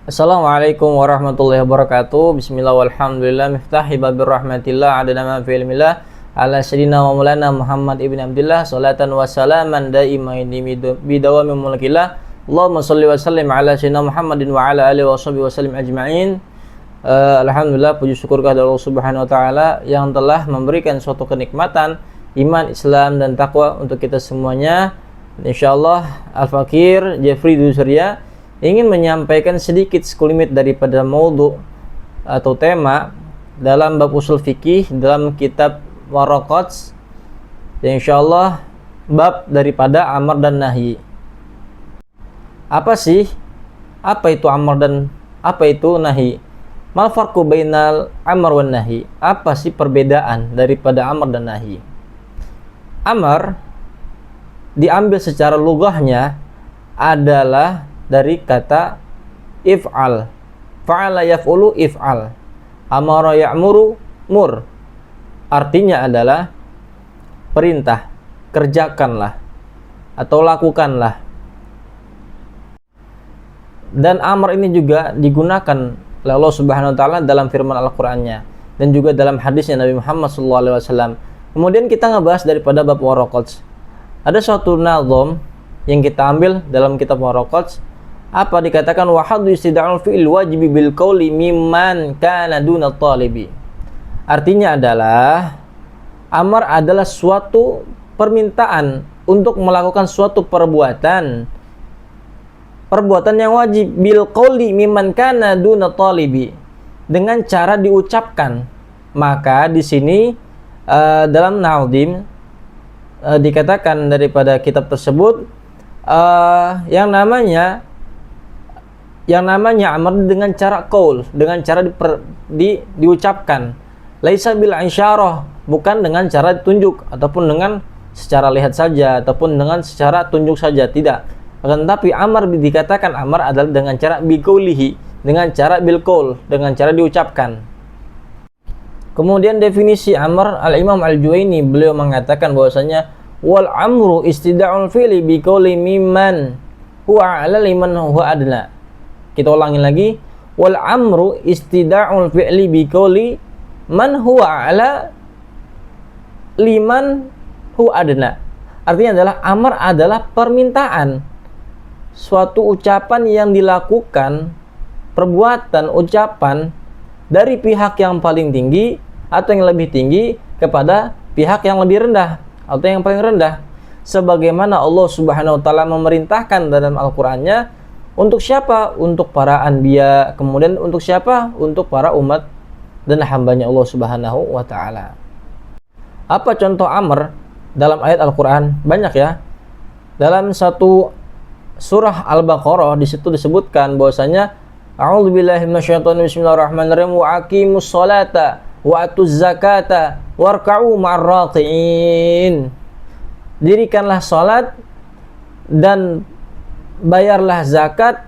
Assalamualaikum warahmatullahi wabarakatuh. Bismillah walhamdulillah miftahi babir rahmatillah adana ma fi ilmillah ala sayyidina wa maulana Muhammad ibn Abdullah salatan wa salaman daimaini bidawami mulkillah. Allahumma shalli wa sallim ala sayyidina Muhammadin wa ala alihi wa sahbihi wa sallim ajma'in. Alhamdulillah, puji syukur kepada Allah Subhanahu wa taala yang telah memberikan suatu kenikmatan iman, Islam dan takwa untuk kita semuanya. Insyaallah Al-Fakir Jeffrey Dusria ingin menyampaikan sedikit sekelumit daripada maudhu atau tema dalam bab usul fikih dalam kitab Waraqat, yang insyaallah bab daripada amar dan nahi. Apa itu amar dan apa itu nahi? Mal farqu bainal amar wan nahi? Apa sih perbedaan daripada amar dan nahi? Amar diambil secara lughahnya adalah dari kata if'al. Fa'ala yaf'ulu if'al. Amara ya'muru mur. Artinya adalah perintah, kerjakanlah atau lakukanlah. Dan amar ini juga digunakan oleh Allah Subhanahu wa taala dalam firman Al-Qur'annya dan juga dalam hadisnya Nabi Muhammad SAW. Kemudian kita ngebahas daripada bab Waraqat. Ada suatu nazam yang kita ambil dalam kitab Waraqat. Apa dikatakan wahadu istida'ul fi'il wajibi bil qawli mimman kana duna talibi. Artinya adalah amar adalah suatu permintaan untuk melakukan suatu perbuatan yang wajib bil qawli mimman kana duna talibi, dengan cara diucapkan. Maka di sini dalam Naudim dikatakan daripada kitab tersebut yang namanya amar dengan cara qaul, dengan cara diucapkan. Laisa bil isyarah, bukan dengan cara ditunjuk ataupun dengan secara lihat saja ataupun dengan secara tunjuk saja, tidak. Akan tetapi amar dikatakan amar adalah dengan cara biqaulihi, dengan cara bil qaul, dengan cara diucapkan. Kemudian definisi amar, Al-Imam Al-Juwaini beliau mengatakan bahwasanya wal amru istida'ul fi'li biqauli mimman huwa 'ala liman huwa adna. Kita ulangi lagi, wal amru istida'ul fi'li biqauli man huwa ala liman huwa adna. Artinya adalah amar adalah permintaan, suatu ucapan yang dilakukan, perbuatan ucapan dari pihak yang paling tinggi atau yang lebih tinggi kepada pihak yang lebih rendah atau yang paling rendah, sebagaimana Allah Subhanahu wa taala memerintahkan dalam Al-Qur'annya. Untuk siapa? Untuk para anbiya. Kemudian untuk siapa? Untuk para umat dan hambanya Allah Subhanahu wa ta'ala. Apa contoh amr dalam ayat Al-Quran? Banyak ya. Dalam satu surah Al-Baqarah, di situ disebutkan bahwasanya a'udzubillahi minasyaitonir bismillahirrahmanirrahim wa aqimus sholata wa atuz zakata warka'u ma'ar raqiin. Dirikanlah salat dan bayarlah zakat,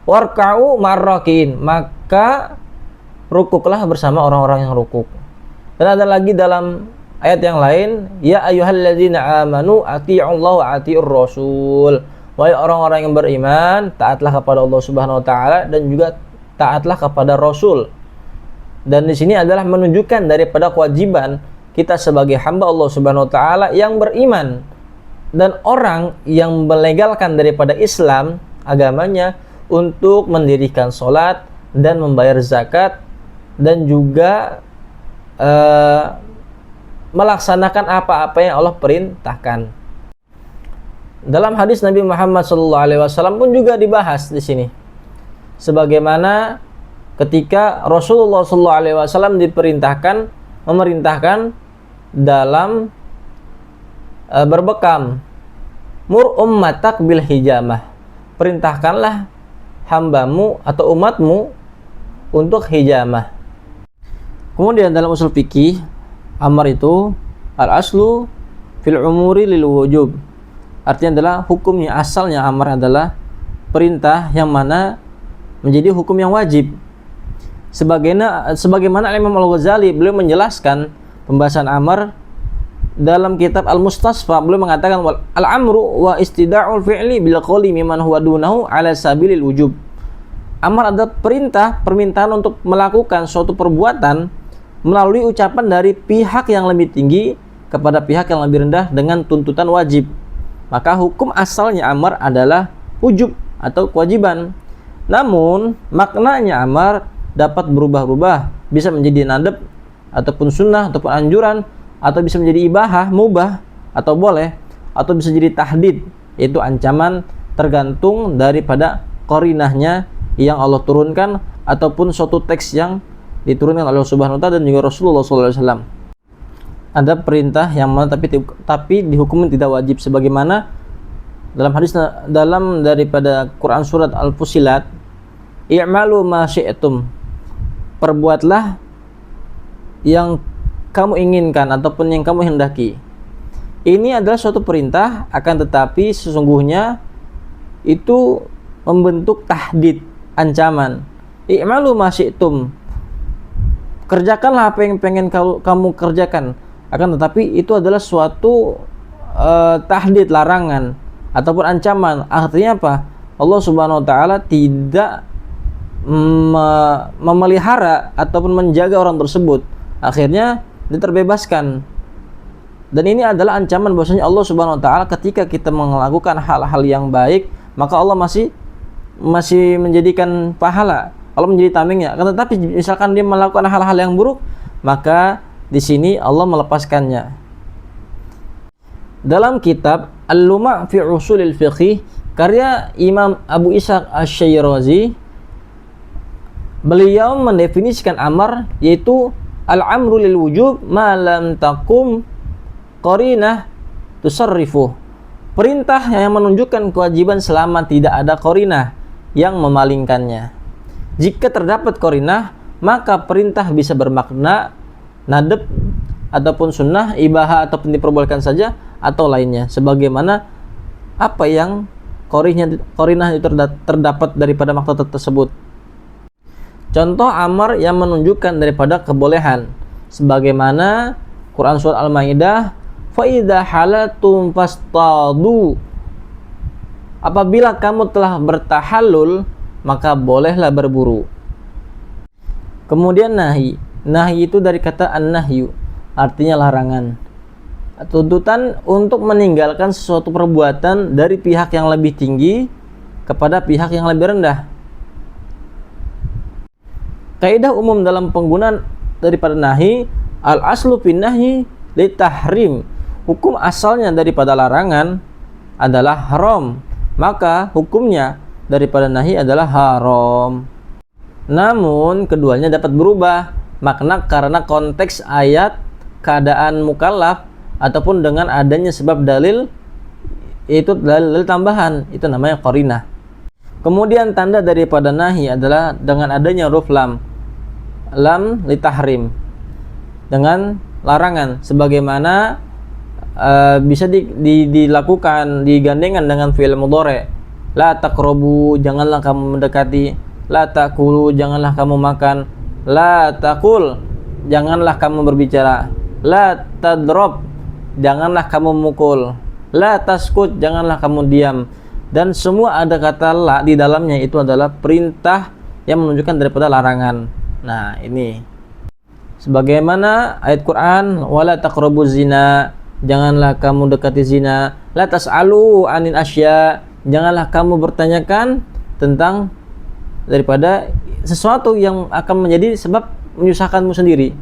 warka'u marrakin, maka rukuklah bersama orang-orang yang rukuk. Dan ada lagi dalam ayat yang lain, ya ayyuhalladzina amanu atii'ullaha wa atii'ur rasul. Wahai orang-orang yang beriman, taatlah kepada Allah Subhanahu wa taala dan juga taatlah kepada Rasul. Dan di sini adalah menunjukkan daripada kewajiban kita sebagai hamba Allah Subhanahu wa taala yang beriman dan orang yang melegalkan daripada Islam agamanya untuk mendirikan sholat dan membayar zakat dan juga melaksanakan apa-apa yang Allah perintahkan. Dalam hadis Nabi Muhammad SAW pun juga dibahas di sini, sebagaimana ketika Rasulullah SAW memerintahkan dalam berbekam, mur ummatak bil hijamah, perintahkanlah hambamu atau umatmu untuk hijamah. Kemudian dalam usul fikih, amar itu al aslu fil umuri lil wujub. Artinya adalah hukumnya, asalnya amar adalah perintah yang mana menjadi hukum yang wajib. Sebagaimana Imam Al-Ghazali beliau menjelaskan pembahasan amar dalam kitab Al-Mustasfa, beliau mengatakan al-amru wa istida'ul fi'li bil qawli mimman huwa dunahu ala sabilil wujub. amar adalah perintah, permintaan untuk melakukan suatu perbuatan melalui ucapan dari pihak yang lebih tinggi kepada pihak yang lebih rendah dengan tuntutan wajib. Maka hukum asalnya amar adalah wujub atau kewajiban. Namun maknanya amar dapat berubah-ubah, bisa menjadi nadab ataupun sunnah ataupun anjuran, atau bisa menjadi ibahah, mubah atau boleh, atau bisa jadi tahdid, yaitu ancaman, tergantung daripada qarinahnya yang Allah turunkan ataupun suatu teks yang diturunkan oleh Allah Subhanahu wa taala dan juga Rasulullah SAW. Ada perintah yang mana tapi dihukum tidak wajib, sebagaimana dalam hadis dalam daripada Quran surat Al-Fussilat, i'malu ma syi'tum, perbuatlah yang kamu inginkan ataupun yang kamu hendaki. Ini adalah suatu perintah, akan tetapi sesungguhnya itu membentuk tahdid, ancaman. I'malu ma syi'tum, kerjakanlah apa yang pengen kamu kerjakan. Akan tetapi itu adalah suatu tahdid, larangan ataupun ancaman. Artinya apa? Allah Subhanahu wa taala tidak memelihara ataupun menjaga orang tersebut. Akhirnya dia terbebaskan. Dan ini adalah ancaman bahwasanya Allah Subhanahu wa taala ketika kita melakukan hal-hal yang baik, maka Allah masih menjadikan pahala. Allah menjadi tamengnya. Akan tetapi misalkan dia melakukan hal-hal yang buruk, maka di sini Allah melepaskannya. Dalam kitab Al-Luma' fi Ushulil Fiqh karya Imam Abu Ishaq Asy-Syirazi, beliau mendefinisikan amar yaitu al-amru lil wujub ma lam taqum qarinah tusarrifuh. Perintah yang menunjukkan kewajiban selama tidak ada qarinah yang memalingkannya. Jika terdapat qarinah, maka perintah bisa bermakna nadab ataupun sunnah, ibahah ataupun diperbolehkan saja atau lainnya, sebagaimana apa yang qarinah itu terdapat daripada makna tersebut. Contoh amar yang menunjukkan daripada kebolehan, sebagaimana Quran surat Al-Maidah, fa idza halatum fastadu, apabila kamu telah bertahallul maka bolehlah berburu. Kemudian nahi itu dari kata an-nahyu, artinya larangan, tuntutan untuk meninggalkan sesuatu perbuatan dari pihak yang lebih tinggi kepada pihak yang lebih rendah. Kaidah umum dalam penggunaan daripada nahi, al-aslu fin nahyi litahrim, hukum asalnya daripada larangan adalah haram, maka hukumnya daripada nahi adalah haram. Namun keduanya dapat berubah makna karena konteks ayat, keadaan mukallaf, ataupun dengan adanya sebab dalil, yaitu dalil tambahan, itu namanya qarinah. Kemudian tanda daripada nahi adalah dengan adanya huruf lam litahrim, dengan larangan, sebagaimana bisa dilakukan digandengkan dengan fi'il mudhari'. La taqrabu, janganlah kamu mendekati. La taqulu, janganlah kamu makan. La taqul, janganlah kamu berbicara. La tadrob, janganlah kamu mukul. La taskut, janganlah kamu diam. Dan semua ada kata la di dalamnya, itu adalah perintah yang menunjukkan daripada larangan. Nah, ini sebagaimana ayat Quran, wala taqrabu zina, janganlah kamu dekati zina. La tas'alu anin asya, janganlah kamu bertanyakan tentang daripada sesuatu yang akan menjadi sebab menyusahkanmu sendiri.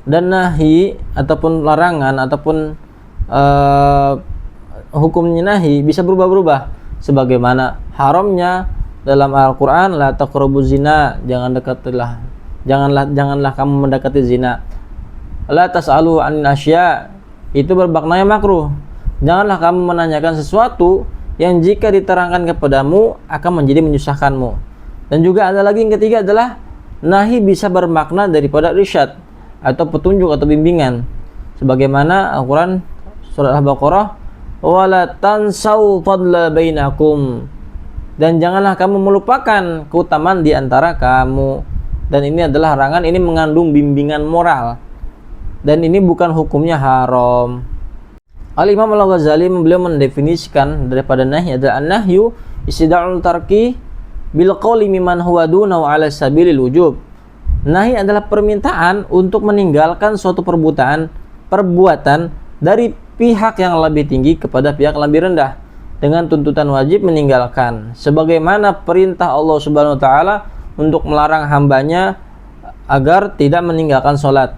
Dan nahi ataupun larangan ataupun hukumnya nahi bisa berubah-ubah, sebagaimana haramnya dalam Al-Quran, la taqrabu zina, janganlah kamu mendekati zina. La tas'alu anin asya, itu bermaknanya makruh, janganlah kamu menanyakan sesuatu yang jika diterangkan kepadamu akan menjadi menyusahkanmu. Dan juga ada lagi yang ketiga adalah nahi bisa bermakna daripada irsyad atau petunjuk atau bimbingan, sebagaimana Al-Quran surat Al-Baqarah, wala tansau fadla bainakum, dan janganlah kamu melupakan keutamaan di antara kamu. Dan ini adalah larangan, ini mengandung bimbingan moral, dan ini bukan hukumnya haram. Al-Imam Al-Ghazali beliau mendefinisikan daripada nahi adalah an-nahyu istida'ul tarki bil qawli mimman huwa duna wa ala sabilil wujub. Nahi adalah permintaan untuk meninggalkan suatu perbuatan dari pihak yang lebih tinggi kepada pihak yang lebih rendah dengan tuntutan wajib meninggalkan, sebagaimana perintah Allah Subhanahu wa taala untuk melarang hambanya agar tidak meninggalkan sholat,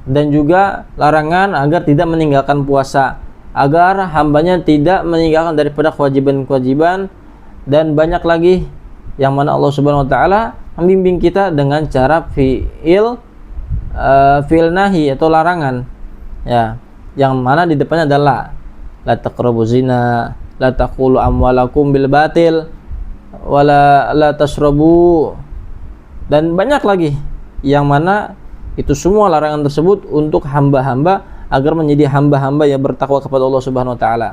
dan juga larangan agar tidak meninggalkan puasa, agar hambanya tidak meninggalkan daripada kewajiban-kewajiban, dan banyak lagi yang mana Allah Subhanahu wa taala membimbing kita dengan cara fi'il nahi atau larangan, ya, yang mana di depannya adalah la taqrabu zina, la taqulu amwalakum bil batil, wala la tasrabu, dan banyak lagi yang mana itu semua larangan tersebut untuk hamba-hamba agar menjadi hamba-hamba yang bertakwa kepada Allah Subhanahu wa taala.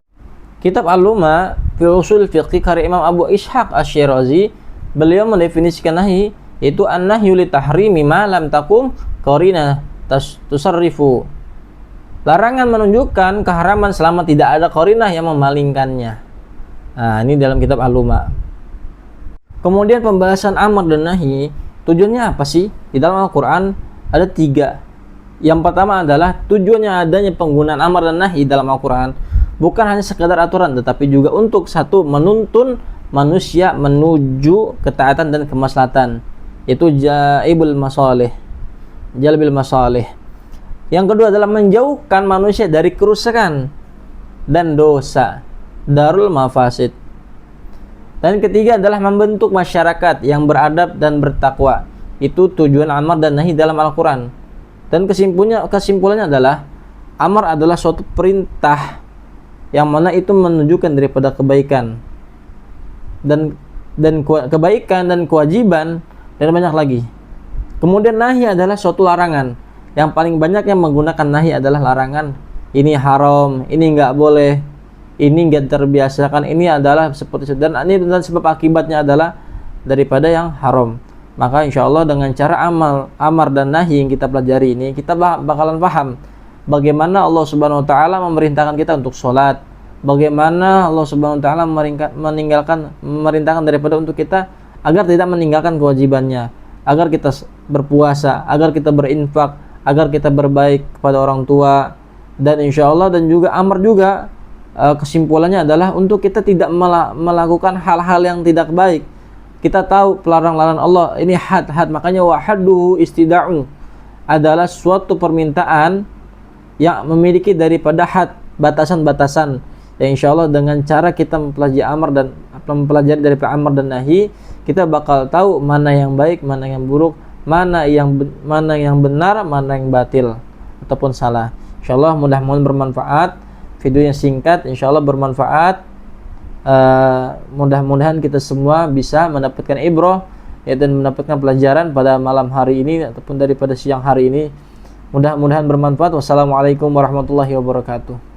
Kitab Al-Luma fi Ushul Fiqh karya Imam Abu Ishaq Asy-Syirazi, beliau mendefinisikan nahi yaitu an-nahyu li tahrimi ma lam taqum qarina tusarrifu. Larangan menunjukkan keharaman selama tidak ada qarinah yang memalingkannya. Nah, ini dalam kitab Al-Luma. Kemudian pembahasan amar dan nahi, tujuannya apa sih? Di dalam Al-Quran ada 3. Yang pertama adalah tujuannya adanya penggunaan amar dan nahi dalam Al-Quran bukan hanya sekadar aturan, tetapi juga untuk satu, menuntun manusia menuju ketaatan dan kemaslahatan, yaitu jalbil masalih. Yang kedua adalah menjauhkan manusia dari kerusakan dan dosa, darul mafasid. Dan ketiga adalah membentuk masyarakat yang beradab dan bertakwa. Itu tujuan amar dan nahi dalam Al-Quran. Dan kesimpulannya adalah amar adalah suatu perintah yang mana itu menunjukkan daripada kebaikan dan kebaikan dan kewajiban, dan banyak lagi. Kemudian nahi adalah suatu larangan. Yang paling banyak yang menggunakan nahi adalah larangan. Ini haram, ini enggak boleh, ini enggak terbiasakan, ini adalah seperti itu, dan ini dan sebab akibatnya adalah daripada yang haram. Maka insya Allah dengan cara amar dan nahi yang kita pelajari ini, kita bakalan paham bagaimana Allah Subhanahu wa taala memerintahkan kita untuk sholat, bagaimana Allah Subhanahu wa taala memerintahkan daripada untuk kita agar tidak meninggalkan kewajibannya, agar kita berpuasa, agar kita berinfak, agar kita berbaik kepada orang tua, dan insya Allah dan juga amar juga kesimpulannya adalah untuk kita tidak melakukan hal-hal yang tidak baik. Kita tahu pelarang-larangan Allah ini had, makanya wahadduhu istida'u adalah suatu permintaan yang memiliki daripada had, batasan-batasan. Ya insya Allah dengan cara kita mempelajari dari amar dan nahi, kita bakal tahu mana yang baik, mana yang buruk, mana yang benar, mana yang batil ataupun salah. Insya Allah mudah-mudahan bermanfaat. Videonya singkat, insya Allah bermanfaat. Mudah-mudahan kita semua bisa mendapatkan ibrah, ya, dan mendapatkan pelajaran pada malam hari ini ataupun daripada siang hari ini. Mudah-mudahan bermanfaat. Wassalamualaikum warahmatullahi wabarakatuh.